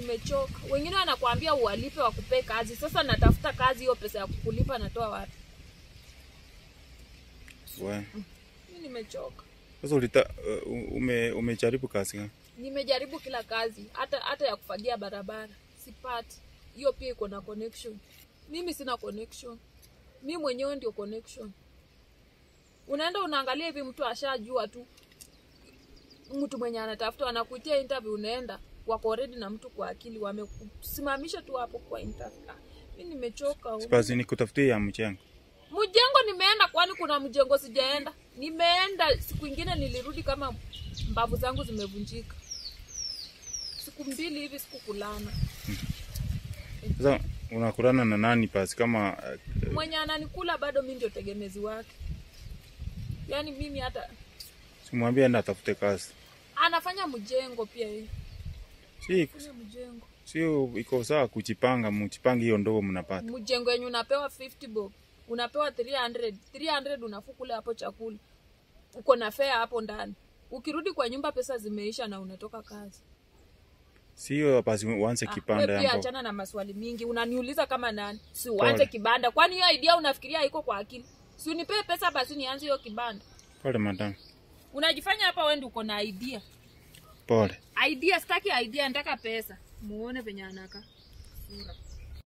nimechoka. Wengine wanakuambia uwalipe wakupe kazi. Sasa natafuta kazi, hiyo pesa ya kukulipa natoa wapi? Wewe. Mimi nimechoka. Sasa umejaribu kazi gani? Nimejaribu kila kazi, hata ya kufagia barabara. Sipati. Hiyo pia iko na connection. Mimi sina connection. Mimi mwenyewe ndio connection. Unaenda unaangalia hivi mtu ashajua tu. Mtu mwenye anatafuta anakuitia interview, unaenda wako ready na mtu kwa akili, wamekusimamisha tu hapo kwa interview. Mimi nimechoka. Sipazi nikutafutie ya mjengo. Mjengo nimeenda, kwani kuna mjengo sijaenda? Nimeenda siku nyingine nilirudi kama mbavu zangu zimevunjika. Siku 2 hivi sikukulana. Sasa unakulana na nani pasi kama mwenye ananikula bado mimi ndio tegemezi wake. Yaani mimi hata simwambia enda atafute kazi. Anafanya mjengo pia yeye. Mjengo. Sio iko sawa kujipanga, mjipange hiyo ndogo mnapata. Mjengo yenyewe unapewa 50 bob. Unapewa 300. 300 unafukula hapo chakula. Uko na fare hapo ndani. Ukirudi kwa nyumba pesa zimeisha na unatoka kazi. Sio basi uanze kibanda hapo. Pia achana na maswali mingi. Unaniuliza kama nani? Si uanze kibanda. Kwani hiyo idea unafikiria haiko kwa akili? Si unipe pesa basi nianze hiyo kibanda. Pole madam. Unajifanya hapa wewe ndio uko na idea. Pole. Idea, sitaki idea, nataka pesa. Muone venye anaka. Sura.